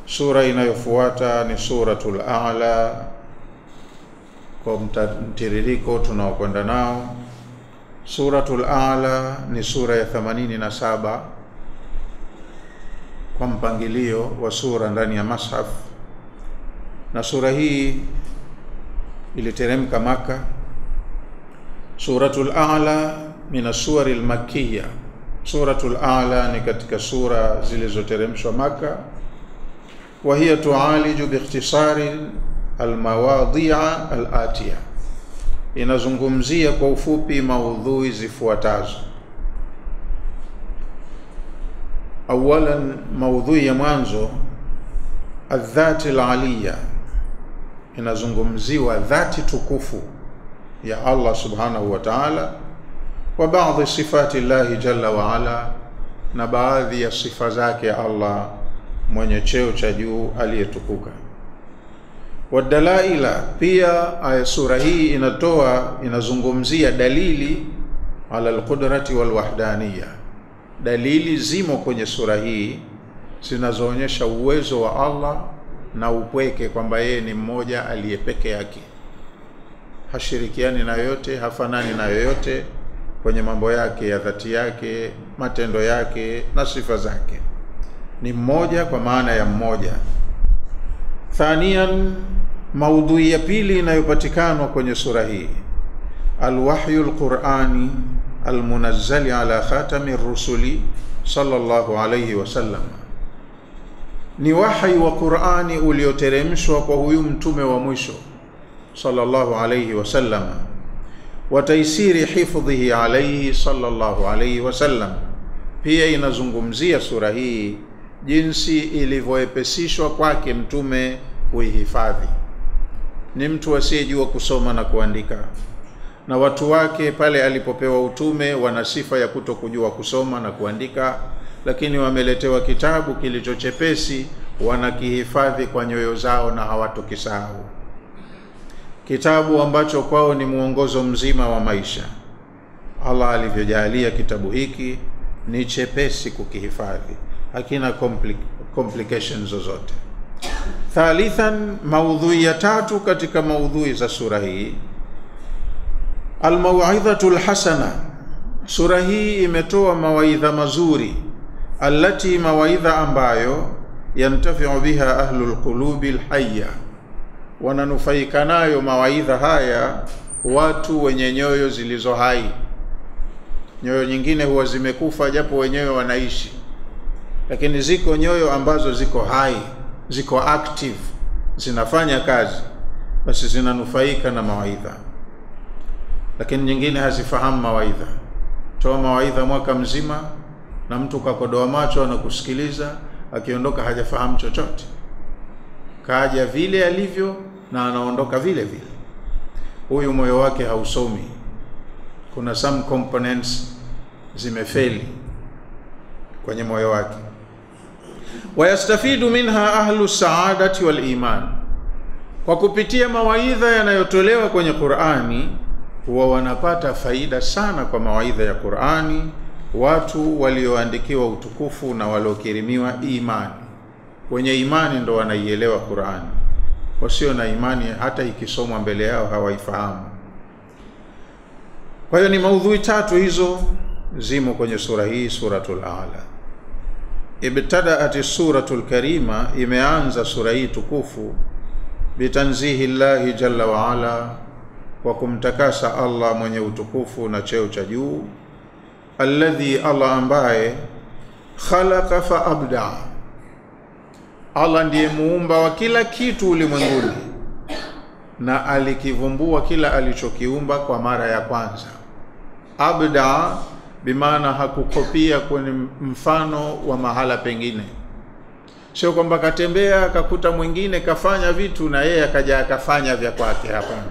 Sura inayofuata ni Suratul A'la kwa mtiririko tunaokwenda nao. Suratul A'la ni sura ya 87 kwa mpangilio wa sura ndani ya Mashaf, na sura hii iliteremka Maka. Suratul A'la min as-suwar al-makkiyya. Suratul A'la ni katika sura zilizoteremshwa Maka. Wa hiya tu'aliju bi ikhtisari al-mawadhi'a al-atiya. Inazungumzia kwa ufupi maudhui zifuatazo. Awalan, maudhui ya mwanzo adh-dhati al-aliyya. Inazungumziwa dhati tukufu ya Allah subhanahu wa ta'ala, wa baadhi sifati Allah jalla wa ala, na baadhi ya sifa zake Allah mwenye cheo cha juu aliyetukuka. Wadalaila, pia aya sura hii inazungumzia dalili ala alqudrati walwahdaniyya. Dalili zimo kwenye sura hii zinazoonyesha uwezo wa Allah na upweke, kwamba yeye ni mmoja aliyepeke yake, hashirikiani na yote, hafanani na yoyote kwenye mambo yake ya dhati yake, matendo yake na sifa zake. Ni mmoja kwa maana ya mmoja. Thaniyan, maudhui ya pili inayopatikana kwenye sura hii alwahyu alqur'ani almunazzali ala khatami rusuli sallallahu alayhi wasallam. Ni wahyi wa Qur'ani ulioteremshwa kwa huyu mtume wa mwisho sallallahu alayhi wasallam, wa taysiri hifdhihi alayhi sallallahu alayhi wasallam. Pia inazungumzia sura hii jinsi ilivyoepesishwa kwake mtume kuihifadhi. Ni mtu asiyejua kusoma na kuandika, na watu wake pale alipopewa utume wana sifa ya kutokujua kusoma na kuandika, lakini wameletewa kitabu kilichochepesi, wanakihifadhi kwa nyoyo zao na hawatokisahau. Kitabu ambacho kwao ni mwongozo mzima wa maisha. Allah alivyojalia kitabu hiki ni chepesi kukihifadhi, hakina complications zozote. Thalithan, maudhui ya tatu katika maudhui za sura hii almaw'idhatul hasana. Sura hii imetoa mawaidha mazuri, allati, mawaidha ambayo yantafi'u biha ahlul qulubi alhayya, wananufaika nayo mawaidha haya watu wenye nyoyo zilizo hai. Nyoyo nyingine huwa zimekufa japo wenyewe wanaishi, lakini ziko nyoyo ambazo ziko hai, ziko active, zinafanya kazi, basi zinanufaika na mawaidha. Lakini nyingine hazifahamu mawaidha. Toa mawaidha mwaka mzima na mtu kakodoa macho na kusikiliza, akiondoka hajafahamu chochote, kaja vile alivyo na anaondoka vile vile. Huyu moyo wake hausomi, kuna some components zimefeli kwenye moyo wake. Wayastafidu minha ahlu saadati wal iman. Kwa kupitia mawaidha yanayotolewa kwenye Qur'ani, huwa wanapata faida sana kwa mawaidha ya Qur'ani watu walioandikiwa utukufu na waliokirimiwa imani. Wenye imani ndo wanaielewa Qur'ani, wasio na imani hata ikisomwa mbele yao hawaifahamu. Kwa hiyo ni maudhui tatu hizo zimo kwenye sura hii, Suratul A'la. Ibtada'at suratul karima, imeanza sura hii tukufu bitanzihi Allahi jalla wa ala, kwa kumtakasa Allah mwenye utukufu na cheo cha juu. Alladhi, Allah ambaye khalaqa fa abda. Allah ndiye muumba wa kila kitu ulimwenguni na alikivumbua kila alichokiumba kwa mara ya kwanza. Abda bimaana hakukopia kwenye mfano wa mahala pengine. Sio kwamba katembea akakuta mwingine kafanya vitu na yeye akaja akafanya vya kwake. Hapana,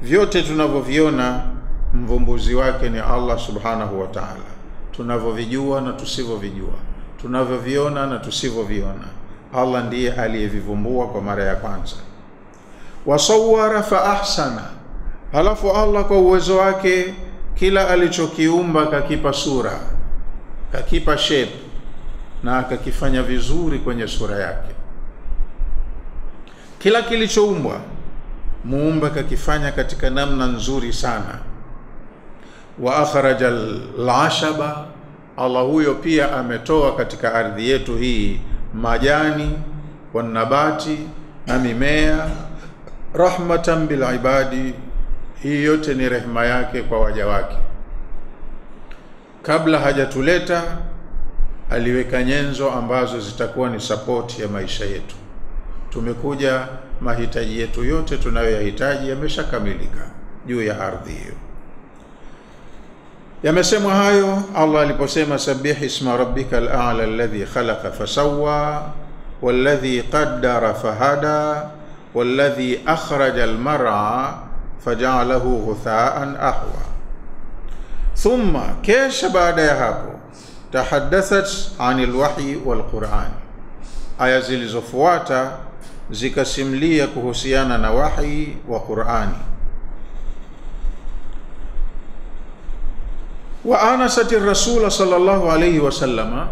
vyote tunavyoviona mvumbuzi wake ni Allah subhanahu wa ta'ala. Tunavyovijua na tusivyovijua, tunavyoviona na tusivyoviona, Allah ndiye aliyevivumbua kwa mara ya kwanza. Wasawwara fa ahsana, halafu Allah kwa uwezo wake kila alichokiumba kakipa sura, kakipa shape na akakifanya vizuri kwenye sura yake. Kila kilichoumbwa muumba kakifanya katika namna nzuri sana. Wa akhraja al-ashaba, Allah huyo pia ametoa katika ardhi yetu hii majani wa nabati na mimea, rahmatan bil ibadi. Hii yote ni rehema yake kwa waja wake. Kabla hajatuleta aliweka nyenzo ambazo zitakuwa ni support ya maisha yetu. Tumekuja, mahitaji yetu yote tunayoyahitaji yameshakamilika juu ya ardhi hiyo. Yamesemwa hayo Allah aliposema sabbih isma rabbikal a'la alladhi khalaqa fasawwa walladhi qaddara fahada walladhi akhraja almar'a faja'alahu ghutha'an ahwa. Thumma, kesha baada ya hapo, tahaddathat 'anil wahyi wal Qur'an. Aya zilizofuata zikasimlia kuhusiana na wahi wa Qur'ani. Wa anasati rasul sallallahu alayhi wasallama,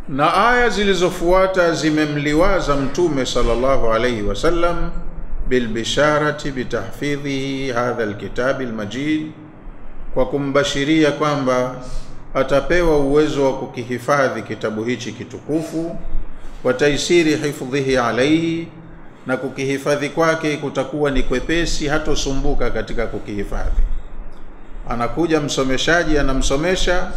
na aya zilizofuata zimemliwaza mtume sallallahu alayhi wasallam bil bisharati bitahfidhihi hadha alkitab almajid, kwa kumbashiria kwamba atapewa uwezo wa kukihifadhi kitabu hichi kitukufu, wa taisiri hifdhihi alayhi, na kukihifadhi kwake kutakuwa ni kwepesi, hatosumbuka katika kukihifadhi. Anakuja msomeshaji anamsomesha,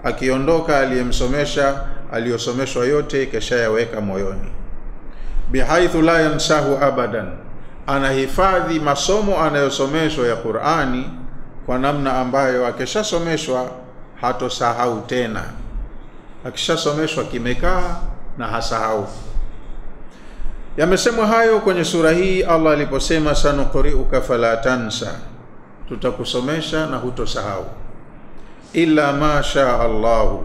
akiondoka aliyemsomesha aliyosomeshwa yote kesha yaweka moyoni. Bihaithu la yansahu abadan, anahifadhi masomo anayosomeshwa ya Qur'ani kwa namna ambayo akishasomeshwa hatosahau tena. Akishasomeshwa kimekaa na hasahau. Yamesemwa hayo kwenye sura hii Allah aliposema sanuqri'uka fala tansa, tutakusomesha na hutosahau. Illa ma sha Allahu,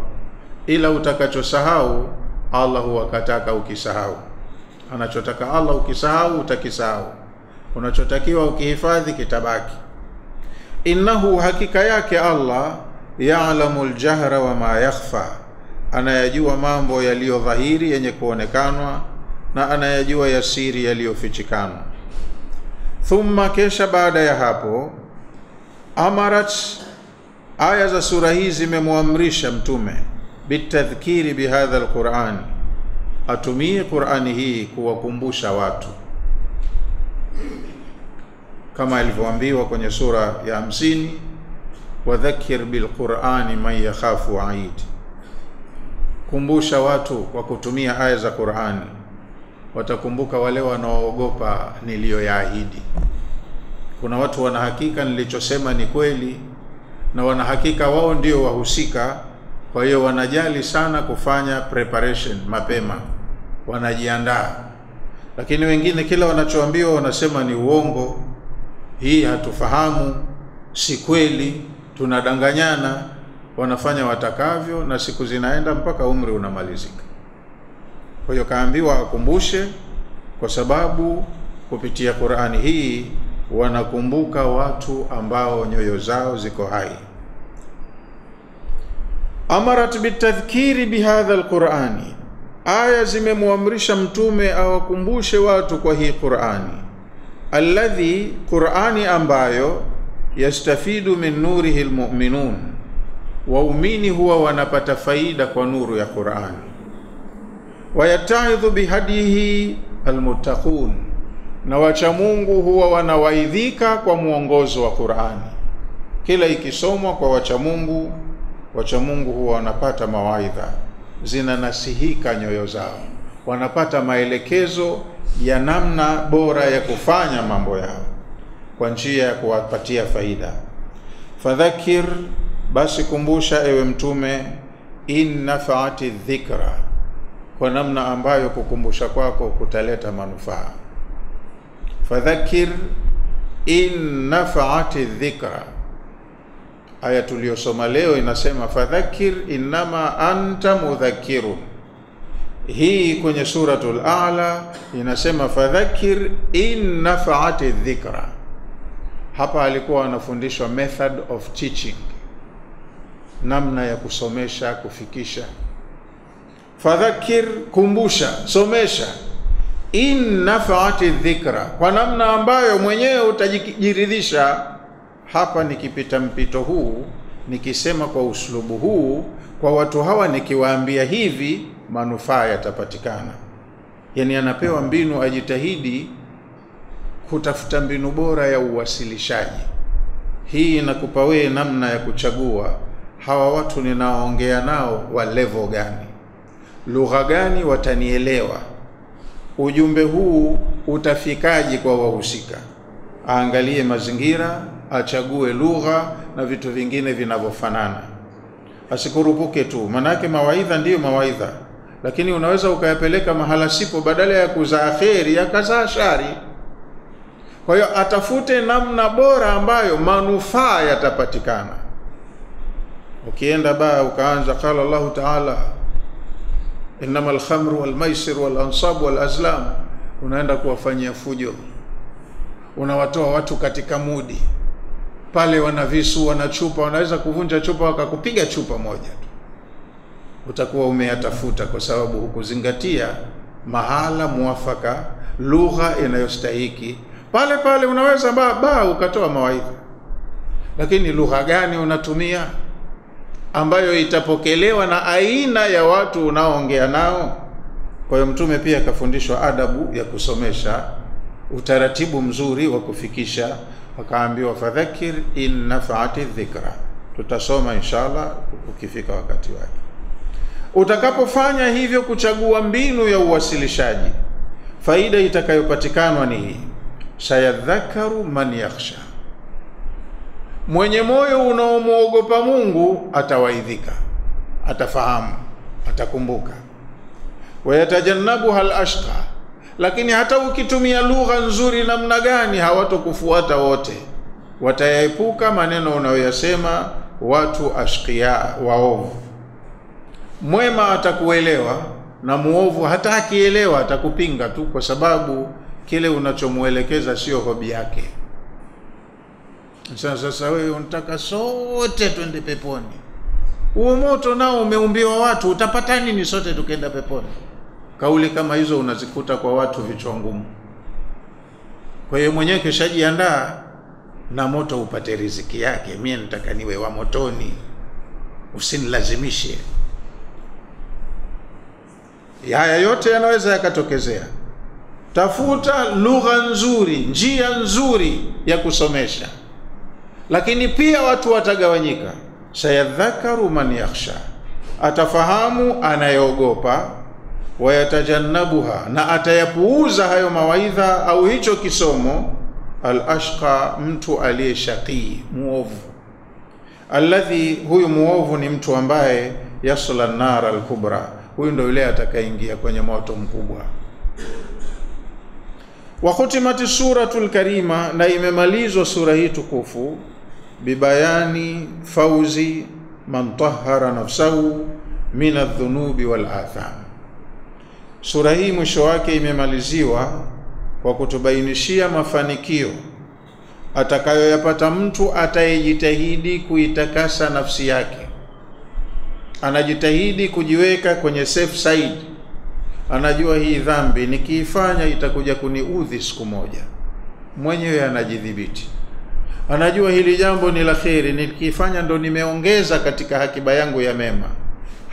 ila utakachosahau Allah huwakataka ukisahau. Anachotaka Allah ukisahau utakisahau, unachotakiwa ukihifadhi kitabaki. Innahu, hakika yake Allah, ya'lamul jahra wa ma yakhfa, anayajua mambo yaliyo dhahiri yenye kuonekanwa na anayajua yasiri yaliyofichikana. Thumma, kesha baada ya hapo, amarat, aya za sura hii zimemwamrisha mtume bitadhkiri bihadha alquran, atumie Qur'ani hii kuwakumbusha watu, kama ilivyoambiwa kwenye sura ya 50, wadhakkir bilqur'ani man yakhafu aid, kumbusha watu kwa kutumia aya za Qur'ani, watakumbuka wale wanaoogopa niliyoyaahidi. Kuna watu wanahakika nilichosema ni kweli, na wanahakika wao ndio wahusika, kwa hiyo wanajali sana kufanya preparation mapema, wanajiandaa. Lakini wengine kila wanachoambiwa wanasema ni uongo, hii hatufahamu, si kweli, tunadanganyana, wanafanya watakavyo, na siku zinaenda mpaka umri unamalizika. Kwa hiyo kaambiwa akumbushe, kwa sababu kupitia Qur'ani hii wanakumbuka watu ambao nyoyo zao ziko hai. Amarat bitadhkiri bihadha alqur'ani, aya zimemwamrisha mtume awakumbushe watu kwa hii Qur'ani. Alladhi, Qur'ani ambayo yastafidu min nurihi almu'minun, waumini huwa wanapata faida kwa nuru ya Qur'ani. Wayataidhu bihadihi almuttaqun, na wacha Mungu huwa wanawaidhika kwa muongozo wa Qur'ani. Kila ikisomwa kwa wacha Mungu huwa wanapata mawaidha, zinanasihika nyoyo zao, wanapata maelekezo ya namna bora ya kufanya mambo yao kwa njia ya kuwapatia faida. Fadhakir, basi kumbusha ewe mtume, in nafa'ati dhikra, kwa namna ambayo kukumbusha kwako kutaleta manufaa. Fadhakir in nafa'ati dhikra. Aya tuliyosoma leo inasema fadhakir innama anta mudhakkirun. Hii kwenye suratul A'la inasema fadhakir in nafa'ati dhikra. Hapa alikuwa anafundishwa method of teaching, namna ya kusomesha, kufikisha. Fadhakir, kumbusha, somesha. in nafa'ati dhikra, kwa namna ambayo mwenyewe utajiridhisha, hapa nikipita mpito huu, nikisema kwa uslubu huu, kwa watu hawa nikiwaambia hivi, manufaa yatapatikana. Yani anapewa mbinu, ajitahidi kutafuta mbinu bora ya uwasilishaji. Hii inakupa wewe namna ya kuchagua hawa watu ninaoongea nao wa level gani, lugha gani watanielewa, ujumbe huu utafikaji kwa wahusika. Aangalie mazingira, achague lugha na vitu vingine vinavyofanana. Asikurupuke tu, manake mawaidha ndiyo mawaidha, lakini unaweza ukayapeleka mahala sipo, badala ya kuzaa kheri yakazaa shari. Kwa hiyo atafute namna bora ambayo manufaa yatapatikana. Ukienda baa ukaanza qala Allahu Ta'ala innamal khamru wal maisir wal ansab wal azlam, unaenda kuwafanyia fujo, unawatoa watu katika mudi. Pale wana visu, wana chupa, wanaweza kuvunja chupa wakakupiga chupa moja tu, utakuwa umeyatafuta kwa sababu hukuzingatia mahala muafaka, lugha inayostahiki. Pale pale unaweza ukatoa mawaidha, lakini lugha gani unatumia ambayo itapokelewa na aina ya watu unaoongea nao? Kwa hiyo Mtume pia akafundishwa adabu ya kusomesha, utaratibu mzuri wa kufikisha. Akaambiwa fadhakir in nafa'ati dhikra. Tutasoma inshallah ukifika wakati wake. Utakapofanya hivyo, kuchagua mbinu ya uwasilishaji, faida itakayopatikana ni hii: sayadhakaru man yakhsha, mwenye moyo unaomuogopa Mungu atawaidhika, atafahamu, atakumbuka. Wayatajannabuha al-ashqa, lakini hata ukitumia lugha nzuri namna gani hawatokufuata wote, watayaepuka maneno unayoyasema watu ashqiya, waovu. Mwema atakuelewa na muovu hata akielewa atakupinga tu, kwa sababu kile unachomuelekeza sio hobi yake. Sasa wewe unataka sote twende peponi, huo moto nao umeumbiwa watu, utapata nini sote tukenda peponi? Kauli kama hizo unazikuta kwa watu vichwa ngumu. Kwa hiyo mwenyewe kishajiandaa na moto upate riziki yake. Mimi nataka niwe wa motoni, usinilazimishe. Haya yote yanaweza yakatokezea. Tafuta lugha nzuri, njia nzuri ya kusomesha. Lakini pia watu watagawanyika. Sayadhakaru man yakhsha, atafahamu anayeogopa. Wayatajannabuha, na atayapuuza hayo mawaidha au hicho kisomo. Al-ashqa, mtu aliyeshaqi, muovu. Alladhi, huyu muovu ni mtu ambaye yasla an-nar al-kubra, huyu ndio yule atakayeingia kwenye moto mkubwa. Wa khutimati suratul karima, na imemalizwa sura hii tukufu, bibayani fauzi man tahhara nafsahu min adh-dhunubi wal atham. Sura hii mwisho wake imemaliziwa kwa kutubainishia mafanikio atakayoyapata mtu atayejitahidi kuitakasa nafsi yake. Anajitahidi kujiweka kwenye safe side. Anajua hii dhambi nikiifanya itakuja kuniudhi siku moja, mwenyewe anajidhibiti. Anajua hili jambo ni la kheri, nikiifanya ndo nimeongeza katika hakiba yangu ya mema.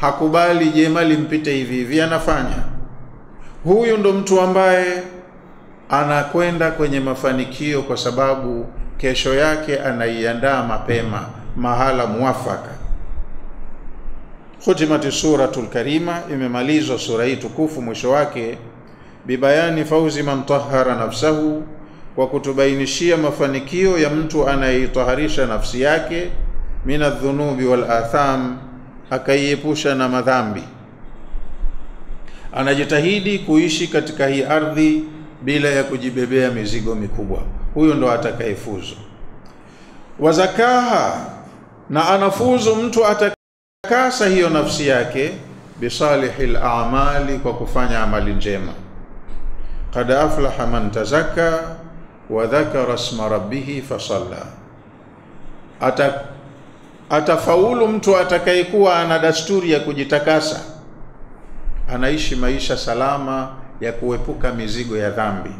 Hakubali jema limpite hivi hivi, anafanya. Huyu ndo mtu ambaye anakwenda kwenye mafanikio, kwa sababu kesho yake anaiandaa mapema mahala muafaka. Khutimati suratul karima, imemalizwa sura hii tukufu mwisho wake bibayani fauzi man tahhara nafsahu, kwa kutubainishia mafanikio ya mtu anayeitaharisha nafsi yake, min adh-dhunubi wal atham, akaiepusha na madhambi. Anajitahidi kuishi katika hii ardhi bila ya kujibebea mizigo mikubwa. Huyo ndo atakayefuzu. Wazakaha, na anafuzu mtu atakasa hiyo nafsi yake, bisalihil a'mali, kwa kufanya amali njema. Qad aflaha man tazakka wa dhakara isma rabbih fasalla. Atafaulu mtu atakayekuwa ana dasturi ya kujitakasa, anaishi maisha salama ya kuepuka mizigo ya dhambi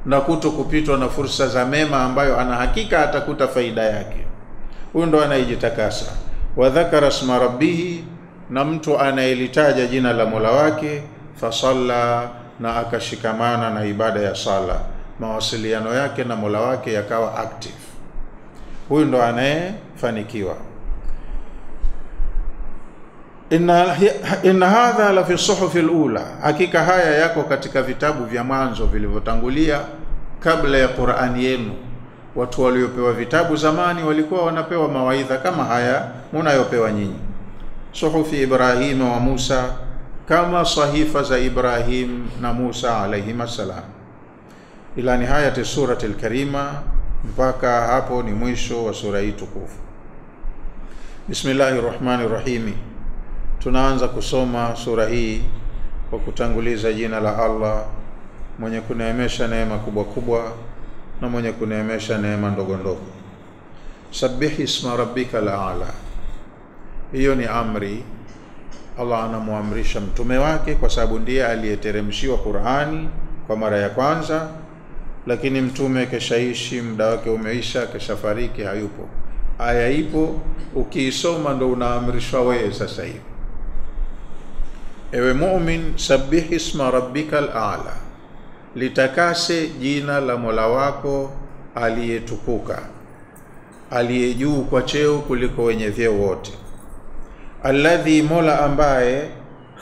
na kuto kupitwa na fursa za mema ambayo ana hakika atakuta faida yake. Huyo ndo anayejitakasa. Wa dhakara isma rabbihi, na mtu anayelitaja jina la Mola wake, fasalla, na akashikamana na ibada ya sala, mawasiliano yake na Mola wake yakawa active. Huyo ndo anayefanikiwa. Inna hadha la fi suhufi alula, hakika haya yako katika vitabu vya mwanzo vilivyotangulia kabla ya Qur'ani yenu. Watu waliopewa vitabu zamani walikuwa wanapewa mawaidha kama haya mnayopewa nyinyi. Suhufi Ibrahim wa Musa, kama sahifa za Ibrahim na Musa alayhima salam, ila nihayati surati al-karima, mpaka hapo ni mwisho wa sura hii tukufu. Bismillahirrahmanirrahim. Tunaanza kusoma sura hii kwa kutanguliza jina la Allah mwenye kuneemesha neema kubwa kubwa na mwenye kuneemesha neema ndogo ndogo. Sabbih isma rabbikal a'la. Hiyo ni amri Allah anamuamrisha mtume wake, kwa sababu ndiye aliyeteremshiwa Qur'ani kwa mara ya kwanza, lakini mtume keshaishi, muda wake umeisha, keshafariki, hayupo. Aya ipo, ukiisoma ndo unaamrishwa wewe sasa hivi. Ewe mu'min, sabbih isma rabbikal a'la, litakase jina la Mola wako aliyetukuka, aliyejuu kwa cheo kuliko wenye vyeo wote. Alladhi, Mola ambaye,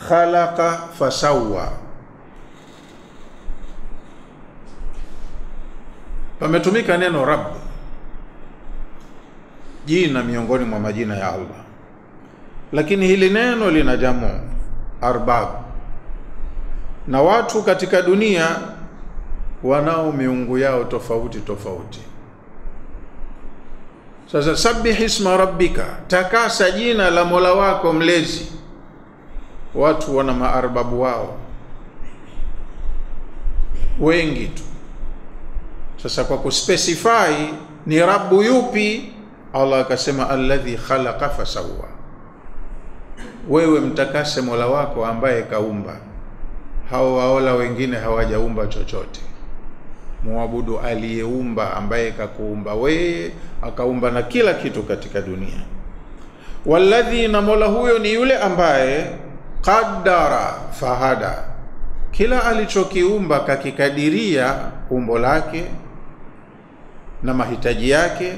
khalaqa fasawa. Pametumika neno Rabb, jina miongoni mwa majina ya Allah, lakini hili neno lina jamu arbab, na watu katika dunia wanao miungu yao tofauti tofauti. Sasa sabbih isma rabbika, takasa jina la Mola wako mlezi. Watu wana maarbabu wao wengi tu. Sasa kwa kuspecify ni Rabbu yupi, Allah akasema alladhi khalaqa fasawa. Wewe mtakase Mola wako ambaye kaumba. Hao waola wengine hawajaumba chochote. Muabudu aliyeumba, ambaye kakuumba wewe, akaumba na kila kitu katika dunia. Walladhi, na Mola huyo ni yule ambaye qaddara fahada, kila alichokiumba kakikadiria umbo lake na mahitaji yake.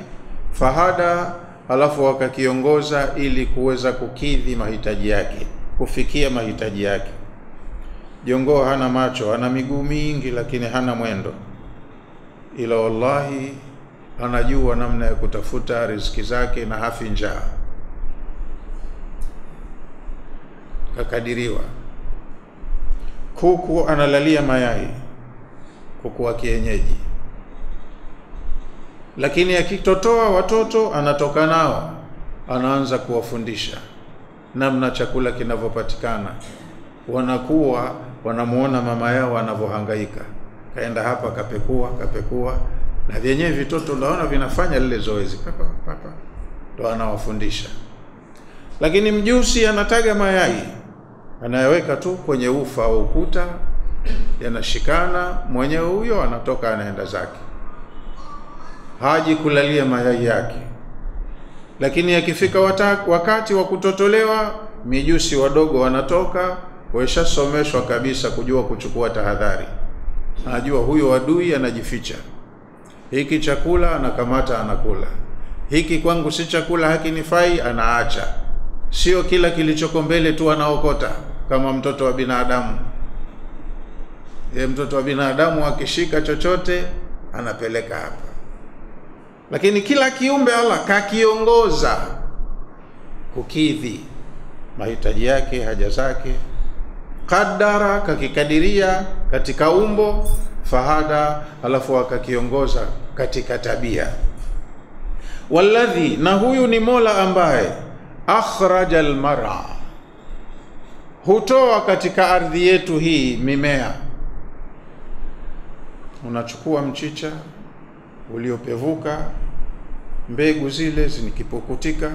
Fahada, alafu wakakiongoza ili kuweza kukidhi mahitaji yake, kufikia mahitaji yake. Jongoo hana macho, hana miguu mingi, lakini hana mwendo, ila wallahi anajua namna ya kutafuta riziki zake na hafi njaa, kakadiriwa. Kuku analalia mayai, kuku wa kienyeji, lakini akitotoa watoto anatoka nao, anaanza kuwafundisha namna chakula kinavyopatikana. Wanakuwa wanamuona mama yao anavyohangaika, kaenda hapa kapekua, na vyenyewe vitoto naona vinafanya lile zoezi, papa ndo anawafundisha. Lakini mjusi anataga mayai, anayaweka tu kwenye ufa au ukuta, yanashikana, mwenyewe huyo anatoka anaenda zake, haji kulalia mayai yake. Lakini yakifika wakati wa kutotolewa, mijusi wadogo wanatoka, weshasomeshwa kabisa kujua kuchukua tahadhari. Anajua huyo adui anajificha, hiki chakula anakamata anakula, hiki kwangu si chakula, hakinifai, anaacha. Sio kila kilichoko mbele tu anaokota kama mtoto wa binadamu. Mtoto wa binadamu akishika chochote anapeleka hapa, lakini kila kiumbe Allah kakiongoza kukidhi mahitaji yake, haja zake. Qaddara, kakikadiria katika umbo. Fahada, alafu akakiongoza katika tabia. Walladhi, na huyu ni Mola ambaye akhrajal mar'a, hutoa katika ardhi yetu hii mimea. Unachukua mchicha uliopevuka, mbegu zile zinikipukutika,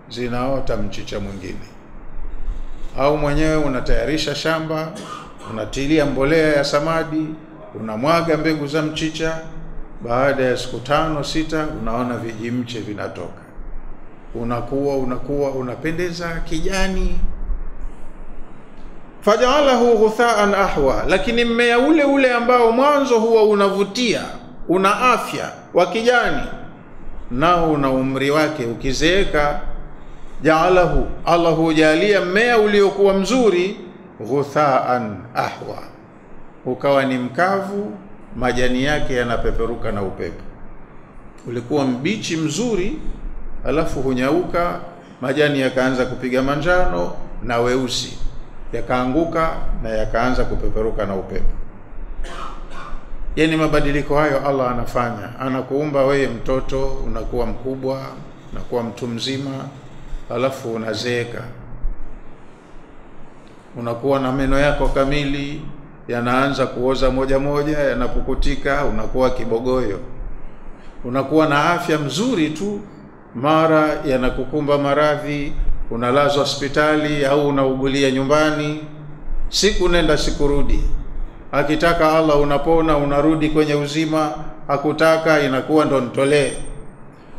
zinaota mchicha mwingine. Au mwenyewe unatayarisha shamba, unatilia mbolea ya samadi, unamwaga mbegu za mchicha. Baada ya siku 5-6 unaona vijimche vinatoka, unakuwa unapendeza kijani. Faja'alahu ghutha'an ahwa, lakini mmea ule ambao mwanzo huwa unavutia, una afya wa kijani, nao una umri wake, ukizeeka ja'alahu, Allah hujalia mmea uliokuwa mzuri, ghutha'an ahwa, ukawa ni mkavu, majani yake yanapeperuka na upepo. Ulikuwa mbichi mzuri, alafu hunyauka, majani yakaanza kupiga manjano na weusi, yakaanguka na yakaanza kupeperuka na upepo. Yani mabadiliko hayo Allah anafanya. Anakuumba wewe mtoto, unakuwa mkubwa, unakuwa mtu mzima, alafu unazeeka, unakuwa na meno yako kamili, yanaanza kuoza moja, yanapukutika, unakuwa kibogoyo. Unakuwa na afya mzuri tu, mara yanakukumba maradhi, unalazwa hospitali au unaugulia nyumbani, siku nenda siku rudi. Akitaka Allah unapona, unarudi kwenye uzima, hakutaka inakuwa ndo nitolee.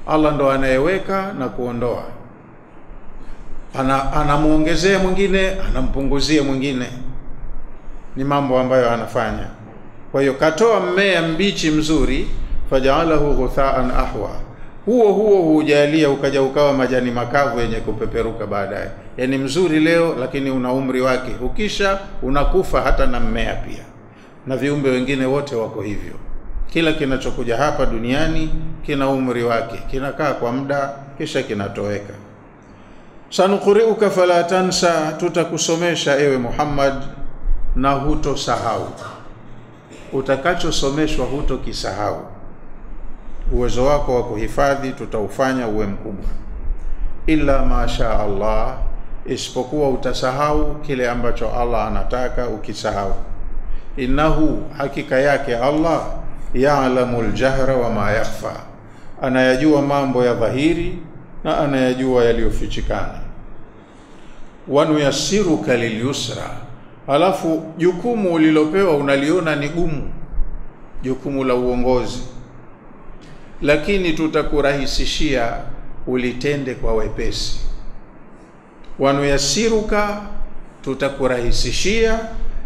Allah ndo anayeweka na kuondoa, anamuongezea mwingine, anampunguzia mwingine. Ni mambo ambayo anafanya. Kwa hiyo katoa mmea mbichi mzuri, faja'alahu ghutha'an ahwa, huo hujalia ukaja ukawa majani makavu yenye kupeperuka baadaye. Yani mzuri leo, lakini una umri wake, ukisha unakufa hata na mmea pia. Na viumbe wengine wote wako hivyo. Kila kinachokuja hapa duniani kina umri wake, kinakaa kwa muda kisha kinatoweka. Sanuqri'uka fala tansa, tutakusomesha ewe Muhammad na hutosahau. Utakachosomeshwa hutokisahau. Uwezo wako wa kuhifadhi tutaufanya uwe mkubwa. Illa masha Allah, isipokuwa utasahau kile ambacho Allah anataka ukisahau. Innahu, hakika yake Allah, ya'lamul jahra wa ma yakhfa, anayajua mambo ya dhahiri na anayajua yaliyofichikana. Wa nuyassiruka lilyusra, alafu jukumu ulilopewa unaliona ni gumu, jukumu la uongozi, lakini tutakurahisishia ulitende kwa wepesi. Wa nuyassiruka, tutakurahisishia,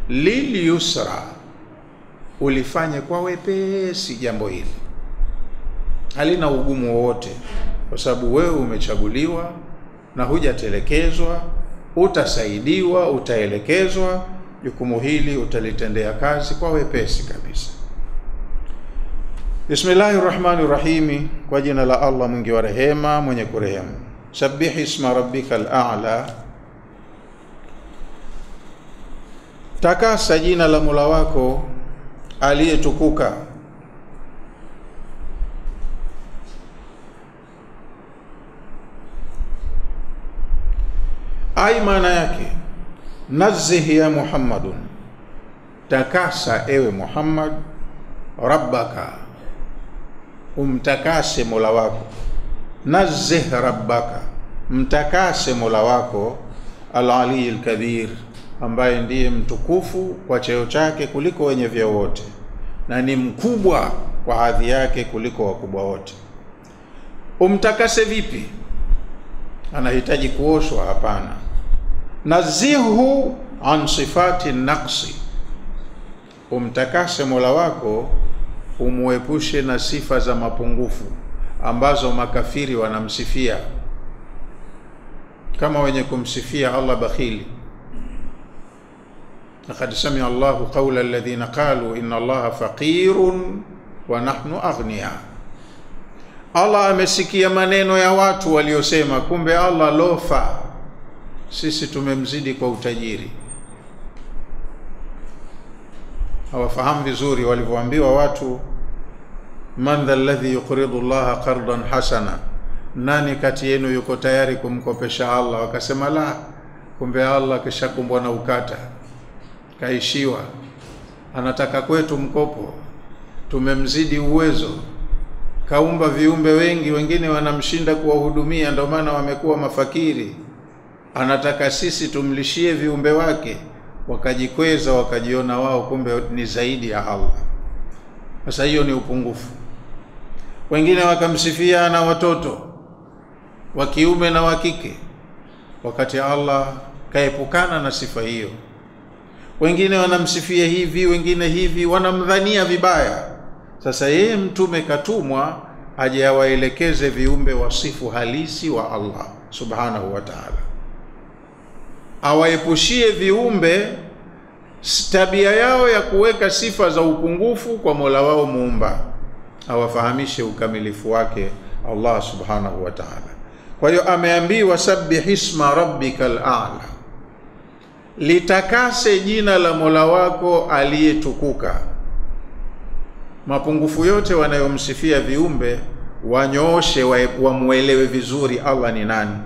lilyusra, ulifanye kwa wepesi jambo hili, halina ugumu wowote, kwa sababu wewe umechaguliwa na hujatelekezwa, utasaidiwa, utaelekezwa. Jukumu hili utalitendea kazi kwa wepesi kabisa. Bismillahirrahmanirrahim, kwa jina la Allah mwingi wa rehema mwenye kurehemu. Sabbih isma rabbikal a'la, takasa jina la Mola wako aliyetukuka. Ai maana yake, nazzih ya Muhammadun, takasa ewe Muhammad, rabbaka, umtakase Mola wako. Nazzih rabbaka, mtakase Mola wako, al-ali al-kabir, ambaye ndiye mtukufu kwa cheo chake kuliko wenye vyeo wote, na ni mkubwa kwa hadhi yake kuliko wakubwa wote. Umtakase vipi? Anahitaji kuoshwa? Hapana. Nazihu an sifati naqsi, umtakase Mola wako, umuepushe na sifa za mapungufu ambazo makafiri wanamsifia, kama wenye kumsifia Allah bakhili. Laqad sami'a Allahu qawla alladhina qalu inna Allaha faqirun wa nahnu aghniya. Allah amesikia maneno ya watu waliosema kumbe Allah lofa, sisi tumemzidi kwa utajiri. Hawafahamu vizuri walivyoambiwa watu, man dha alladhi yuqridu Allaha qardan hasana, nani kati yenu yuko tayari kumkopesha Allah? Wakasema la, kumbe Allah kishakumbwa na ukata, kaishiwa, anataka kwetu mkopo, tumemzidi uwezo, kaumba viumbe wengi, wengine wanamshinda kuwahudumia, ndio maana wamekuwa mafakiri. Anataka sisi tumlishie viumbe wake, wakajikweza, wakajiona wao kumbe ni zaidi ya Allah. Sasa hiyo ni upungufu. Wengine wakamsifia na watoto wa kiume na wa kike, wakati Allah kaepukana na sifa hiyo. Wengine wanamsifia hivi, wengine hivi, wanamdhania vibaya. Sasa yeye mtume katumwa aje awaelekeze viumbe wasifu halisi wa Allah subhanahu wa ta'ala, awaepushie viumbe tabia yao ya kuweka sifa za upungufu kwa Mola wao muumba, awafahamishe ukamilifu wake Allah subhanahu wa ta'ala. Kwa hiyo ameambiwa sabbih isma rabbikal a'la, litakase jina la Mola wako aliyetukuka. Mapungufu yote wanayomsifia viumbe wanyooshe, wamuelewe vizuri Allah ni nani.